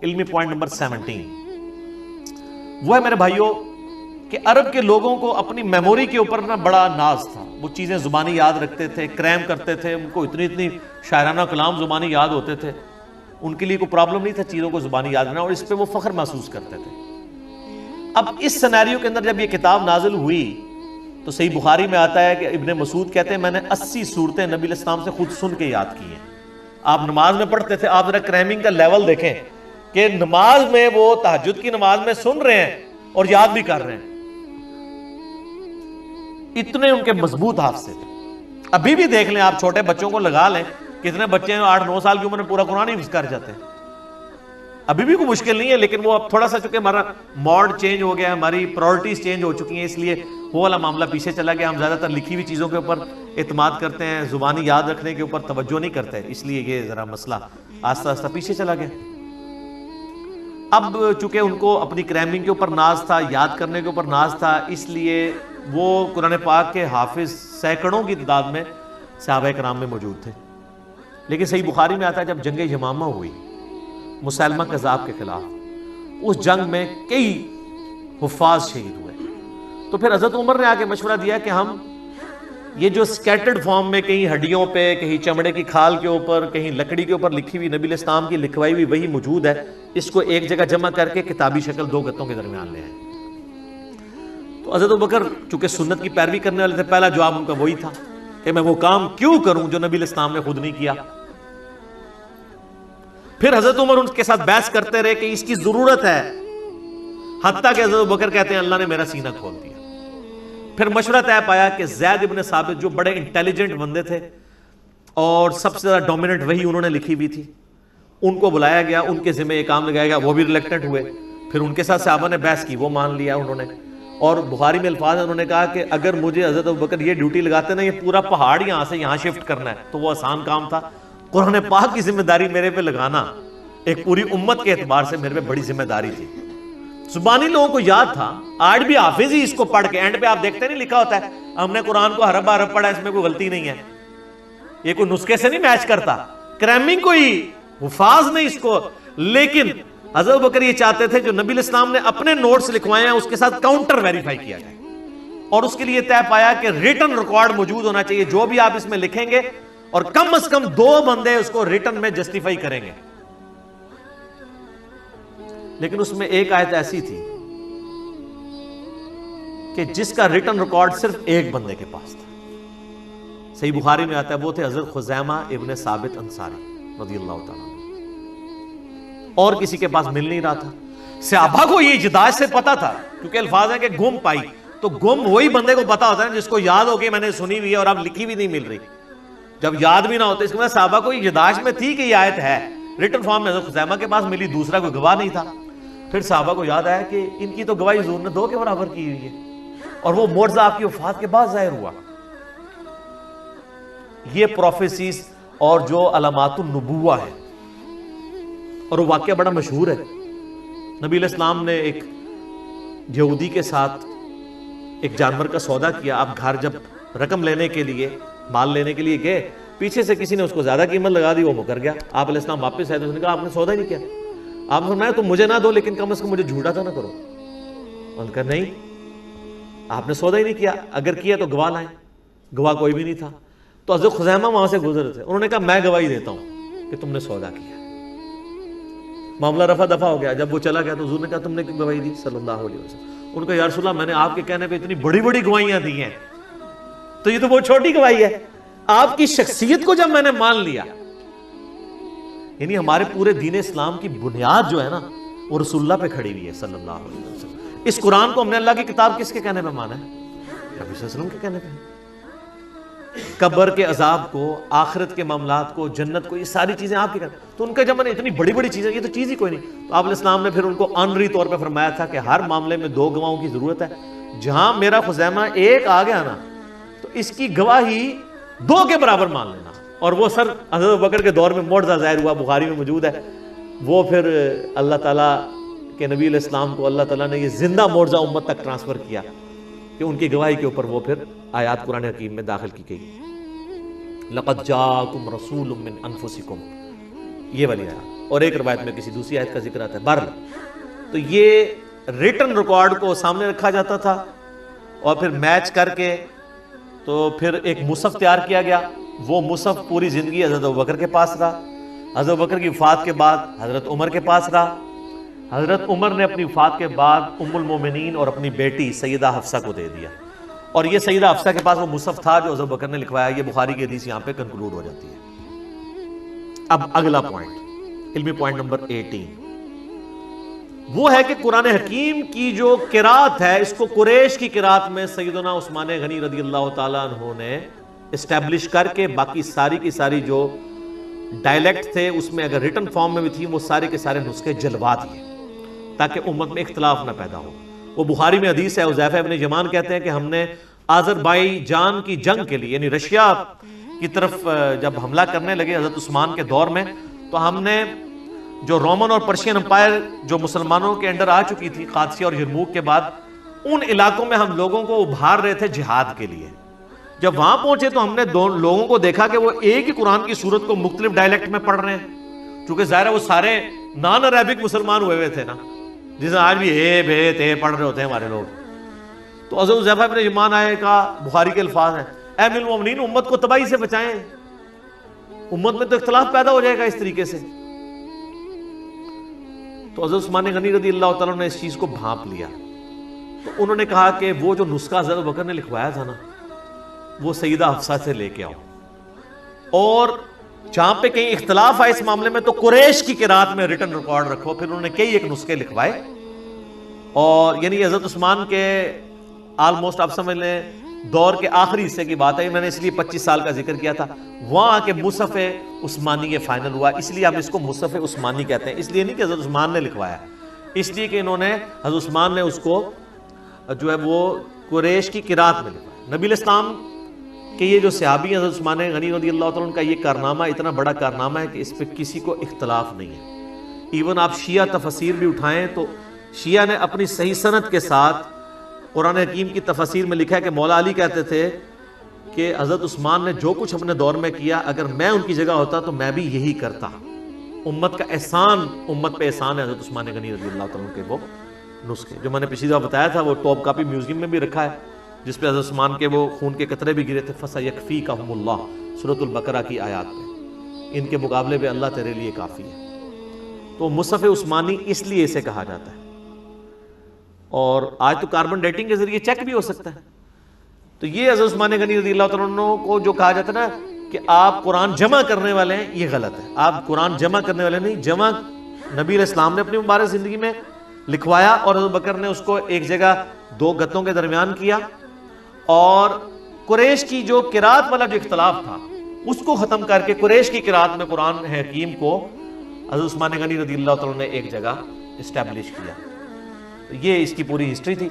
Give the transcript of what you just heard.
علمی point number 17 وہ ہے میرے بھائیوں کہ عرب کے لوگوں کو اپنی میموری کے اوپر نا بڑا ناز تھا. وہ چیزیں زبانی یاد رکھتے تھے, کریم کرتے تھے, ان کو اتنی شاعرانہ کلام زبانی یاد ہوتے تھے. ان کے لیے کوئی پرابلم نہیں تھا چیزوں کو زبانی یاد رکھنا, اور اس پہ وہ فخر محسوس کرتے تھے. اب اس سینیریو کے اندر جب یہ کتاب نازل ہوئی تو صحیح بخاری میں آتا ہے کہ ابن مسعود کہتے ہیں میں نے 80 صورتیں نبی علیہ السلام سے خود سن کے یاد کی ہیں. آپ نماز میں پڑھتے تھے, آپ ذرا کریمنگ کا لیول دیکھیں کہ نماز میں وہ تہجد کی نماز میں سن رہے ہیں اور یاد بھی کر رہے ہیں. اتنے ان کے مضبوط حافظے تھے. ابھی بھی دیکھ لیں آپ, چھوٹے بچوں کو لگا لیں, کتنے بچے ہیں 8-9 سال کی عمر میں پورا قرآن حفظ کر جاتے ہیں. ابھی بھی کوئی مشکل نہیں ہے, لیکن وہ اب تھوڑا سا چونکہ ہمارا موڈ چینج ہو گیا ہے, ہماری پرائورٹیز چینج ہو چکی ہیں, اس لیے وہ والا معاملہ پیچھے چلا گیا. ہم زیادہ تر لکھی ہوئی چیزوں کے اوپر اعتماد کرتے ہیں, زبانی یاد رکھنے کے اوپر توجہ نہیں کرتے, اس لیے یہ ذرا مسئلہ آہستہ آہستہ پیچھے چلا گیا. اب چونکہ ان کو اپنی کریمنگ کے اوپر ناز تھا, یاد کرنے کے اوپر ناز تھا, اس لیے وہ قرآن پاک کے حافظ سینکڑوں کی تعداد میں صحابہ کرام میں موجود تھے. لیکن صحیح بخاری میں آتا ہے جب جنگ یمامہ ہوئی مسیلمہ کذاب کے خلاف, اس جنگ میں کئی حفاظ شہید ہوئے. تو پھر حضرت عمر نے آ کے مشورہ دیا کہ ہم یہ جو سکیٹرڈ فارم میں کہیں ہڈیوں پہ, کہیں چمڑے کی کھال کے اوپر, کہیں لکڑی کے اوپر لکھی ہوئی نبی علیہ السلام کی لکھوائی ہوئی وہی موجود ہے, اس کو ایک جگہ جمع کر کے کتابی شکل 2 گتوں کے درمیان لے آئیں. تو حضرت ابوبکر چونکہ سنت کی پیروی کرنے والے تھے, پہلا جواب ان کا وہی تھا کہ میں وہ کام کیوں کروں جو نبی علیہ السلام نے خود نہیں کیا. پھر حضرت عمر ان کے ساتھ بحث کرتے رہے کہ اس کی ضرورت ہے, حتیٰ کہ حضرت ابوبکر کہتے ہیں اللہ نے میرا سینہ کھول دیا. پھر مشورہ طے پایا کہ زید ابن ثابت جو بڑے انٹیلیجنٹ بندے تھے اور سب سے زیادہ ڈومیننٹ وہی انہوں نے لکھی ہوئی تھی, ان کو بلایا گیا, ان کے ذمہ یہ کام لگایا گیا. وہ بھی ریلیکٹنٹ ہوئے. پھر ان کے ساتھ صحابہ نے بحث کی, وہ مان لیا انہوں نے. اور بخاری میں الفاظ ہیں, انہوں نے کہا کہ اگر مجھے حضرت ابوبکر یہ ڈیوٹی لگاتے نا, یہ پورا پہاڑ یہاں سے یہاں شفٹ کرنا ہے, تو وہ آسان کام تھا. قرآن پاک کی ذمہ داری میرے پہ لگانا ایک پوری امت کے اعتبار سے میرے پہ بڑی ذمہ داری تھی. زبانی لوگوں کو یاد تھا, آج بھی حافظ ہی اس کو پڑھ کے اینڈ پہ آپ دیکھتے نہیں لکھا ہوتا ہے ہم نے قرآن کو حرف حرف پڑھا, اس میں کوئی غلطی نہیں ہے. یہ کوئی نسخے سے نہیں میچ کرتا, کریمنگ کوئی حفاظ نہیں اس کو. لیکن حضرت ابوبکر یہ چاہتے تھے جو نبی علیہ السلام نے اپنے نوٹس لکھوائے ہیں اس کے ساتھ کاؤنٹر ویریفائی کیا جائے, اور اس کے لیے طے پایا کہ ریٹن ریکارڈ موجود ہونا چاہیے. جو بھی آپ اس میں لکھیں گے اور کم از کم 2 بندے اس کو ریٹن میں جسٹیفائی کریں گے. لیکن اس میں ایک آیت ایسی تھی کہ جس کا ریٹن ریکارڈ صرف ایک بندے کے پاس تھا. صحیح بخاری میں آتا ہے وہ تھے حضرت خزیمہ ابن ثابت انصاری رضی اللہ تعالیٰ, اور کسی کے پاس مل نہیں رہا تھا. صحابہ کو یہ اجداج سے پتا تھا, کیونکہ الفاظ ہے کہ گم پائی, تو گم وہی بندے کو پتا ہوتا ہے جس کو یاد ہو کہ میں نے سنی ہوئی ہے اور اب لکھی بھی نہیں مل رہی. جب یاد بھی نہ ہوتا, اس کے بعد صحابہ کو اجداج میں تھی کہ یہ آیت ہے, ریٹن فارم میں حضرت خزیمہ کے پاس ملی, دوسرا کوئی گواہ نہیں تھا. پھر صحابہ کو یاد آیا کہ ان کی تو گواہی حضور نے 2 کے برابر کی ہوئی ہے, اور وہ معجزہ آپ کی وفات کے بعد ظاہر ہوا. یہ پروفیسیز اور جو علامات النبوہ ہے, اور وہ واقعہ بڑا مشہور ہے. نبی علیہ السلام نے ایک یہودی کے ساتھ ایک جانور کا سودا کیا. آپ گھر جب رقم لینے کے لیے, مال لینے کے لیے گئے, پیچھے سے کسی نے اس کو زیادہ قیمت لگا دی, وہ مکر گیا. آپ علیہ السلام واپس آئے تو اس نے کہا آپ نے سودا ہی نہیں کیا. آپ نے فرمایا تم مجھے نہ دو لیکن کم از کم مجھے جھوٹا تو نہ کرو. انہوں نے کہا نہیں, آپ نے سودا ہی نہیں کیا, اگر کیا تو گواہ لائیں. گواہ کوئی بھی نہیں تھا. تو حضرت خزیمہ وہاں سے گزر تھے, انہوں نے کہا میں گواہی دیتا ہوں کہ تم نے سودا کیا. معاملہ رفع دفع ہو گیا. جب وہ چلا گیا تو حضور نے کہا تم نے کیوں گواہی دی صلی اللہ علیہ وسلم. ان کو یا رسول اللہ میں نے آپ کے کہنے پہ اتنی بڑی بڑی گواہیاں دی ہیں, تو یہ تو بہت چھوٹی گواہی ہے. آپ کی شخصیت کو جب میں نے مان لیا, یعنی ہمارے پورے دین اسلام کی بنیاد جو ہے نا وہ رسول اللہ پہ کھڑی ہوئی ہے صلی اللہ علیہ وسلم. اس قرآن کو ہم نے اللہ کی کتاب کس کے کہنے پہ مانا ہے؟ نبی صلی اللہ علیہ وسلم کے کہنے پہ. قبر کے عذاب کو, آخرت کے معاملات کو, جنت کو, یہ ساری چیزیں آپ کی کہتے ہیں. تو ان کا جب میں نے اتنی بڑی بڑی چیزیں, یہ تو چیز ہی کوئی نہیں. تو آپ علیہ السلام نے پھر ان کو آنری طور پہ فرمایا تھا کہ ہر معاملے میں 2 گواہوں کی ضرورت ہے. جہاں میرا خزیمہ ایک آ گیا نا تو اس کی گواہی 2 کے برابر مان لینا. اور وہ سر حضرت ابوبکر کے دور میں معجزہ ظاہر ہوا, بخاری میں موجود ہے. وہ پھر اللہ تعالیٰ کے نبی علیہ السلام کو اللہ تعالیٰ نے یہ زندہ معجزہ امت تک ٹرانسفر کیا کہ ان کی گواہی کے اوپر وہ پھر آیات قرآن حکیم میں داخل کی گئی. لقد جاءکم رسول من انفسکم, یہ والی آیات. اور ایک روایت میں کسی دوسری آیت کا ذکر آتا ہے. بہرحال تو یہ ریٹن ریکارڈ کو سامنے رکھا جاتا تھا اور پھر میچ کر کے تو پھر ایک مصحف تیار کیا گیا. وہ مصحف پوری زندگی حضرت ابوبکر کے پاس رہا. حضرت ابوبکر کی وفات کے بعد حضرت عمر کے پاس رہا. حضرت عمر نے اپنی وفات کے بعد ام المومنین اور اپنی بیٹی سیدہ حفصہ کو دے دیا. اور یہ سیدہ حفصہ کے پاس وہ مصحف تھا جو حضرت ابوبکر نے لکھوایا. یہ بخاری کی حدیث یہاں پہ کنکلوڈ ہو جاتی ہے. اب اگلا پوائنٹ، علمی پوائنٹ نمبر 18، وہ ہے کہ قرآن حکیم کی جو قرات ہے اس کو قریش کی قرات میں سیدنا عثمان غنی رضی اللہ تعالیٰ عنہ نے اسٹیبلش کر کے باقی ساری کی ساری جو ڈائلیکٹ تھے اس میں اگر ریٹن فارم میں بھی تھی وہ سارے کے سارے نسخے جلوا دیے تاکہ امت میں اختلاف نہ پیدا ہو. وہ بخاری میں حدیث ہے، حذیفہ ابن یمان کہتے ہیں کہ ہم نے آذربائیجان کی جنگ کے لیے یعنی رشیا کی طرف جب حملہ کرنے لگے حضرت عثمان کے دور میں، تو ہم نے جو رومن اور پرشین امپائر جو مسلمانوں کے انڈر آ چکی تھی قادسیہ اور یرموک کے بعد، ان علاقوں میں ہم لوگوں کو ابھار رہے تھے جہاد کے لیے. جب وہاں پہنچے تو ہم نے لوگوں کو دیکھا کہ وہ ایک ہی قرآن کی سورت کو مختلف ڈائلیکٹ میں پڑھ رہے ہیں، چونکہ ظاہر ہے وہ سارے نان عربک مسلمان ہوئے تھے نا، جس میں آج بھی اے بے تے پڑھ رہے ہوتے ہیں ہمارے لوگ. تو حضرت حذیفہ ابن یمان آئے کہا، بخاری کے الفاظ ہیں، اے امیر المومنین امت کو تباہی سے بچائیں، امت میں تو اختلاف پیدا ہو جائے گا اس طریقے سے. تو حضرت عثمان غنی رضی اللہ تعالیٰ نے اس چیز کو بھانپ لیا. تو انہوں نے کہا کہ وہ جو نسخہ حضرت ابوبکر نے لکھوایا تھا نا وہ سیدہ حفصہ سے لے کے آؤ، اور جہاں پہ کہیں اختلاف آئے اس معاملے میں تو قریش کی قرات میں ریٹن ریکارڈ رکھو. پھر انہوں نے کئی ایک نسخے لکھوائے، اور یعنی حضرت عثمان کے آلموسٹ آپ سمجھ لیں دور کے آخری حصے کی بات ہے. میں نے اس لیے 25 سال کا ذکر کیا تھا. وہاں کے مصحف عثمانی یہ فائنل ہوا، اس لیے ہم اس کو مصحف عثمانی کہتے ہیں. اس لیے نہیں کہ حضرت عثمان نے لکھوایا، اس لیے کہ انہوں نے حضرت عثمان نے اس کو جو ہے وہ قریش کی قرات میں لکھوایا. نبی الاسلام کہ یہ جو صحابی ہیں حضرت عثمان غنی رضی اللہ تعالیٰ عنہ کا یہ کارنامہ اتنا بڑا کارنامہ ہے کہ اس پہ کسی کو اختلاف نہیں ہے. ایون آپ شیعہ تفسیر بھی اٹھائیں تو شیعہ نے اپنی صحیح سند کے ساتھ قرآن حکیم کی تفسیر میں لکھا ہے کہ مولا علی کہتے تھے کہ حضرت عثمان نے جو کچھ اپنے دور میں کیا اگر میں ان کی جگہ ہوتا تو میں بھی یہی کرتا. امت کا احسان، امت پہ احسان ہے حضرت عثمان غنی رضی اللہ تعالیٰ عنہ کے وہ نسخے جو میں نے پچھلی دفعہ بتایا تھا. وہ ٹاپ کاپی میوزیم میں بھی رکھا ہے جس پہ حضرت عثمان کے وہ خون کے قطرے بھی گرے تھے. فَسَيَكْفِيكَهُمُ اللَّهُ سورۃ البقرہ کی آیات میں، ان کے مقابلے پہ اللہ تیرے لیے کافی ہے. تو مصحف عثمانی اس لیے اسے کہا جاتا ہے، اور آج تو کاربن ڈیٹنگ کے ذریعے چیک بھی ہو سکتا ہے. تو یہ حضرت عثمان غنی رضی اللہ تعالیٰ عنہ کو جو کہا جاتا ہے نا کہ آپ قرآن جمع کرنے والے ہیں، یہ غلط ہے. آپ قرآن جمع کرنے والے نہیں، جمع نبی علیہ السلام نے اپنی مبارک زندگی میں لکھوایا اور حضرت بکر نے اس کو ایک جگہ دو گتوں کے درمیان کیا، اور قریش کی جو قرات والا جو اختلاف تھا اس کو ختم کر کے قریش کی قرات میں قرآن حکیم کو حضرت عثمان غنی رضی اللہ تعالیٰ نے ایک جگہ اسٹیبلش کیا. یہ اس کی پوری ہسٹری تھی.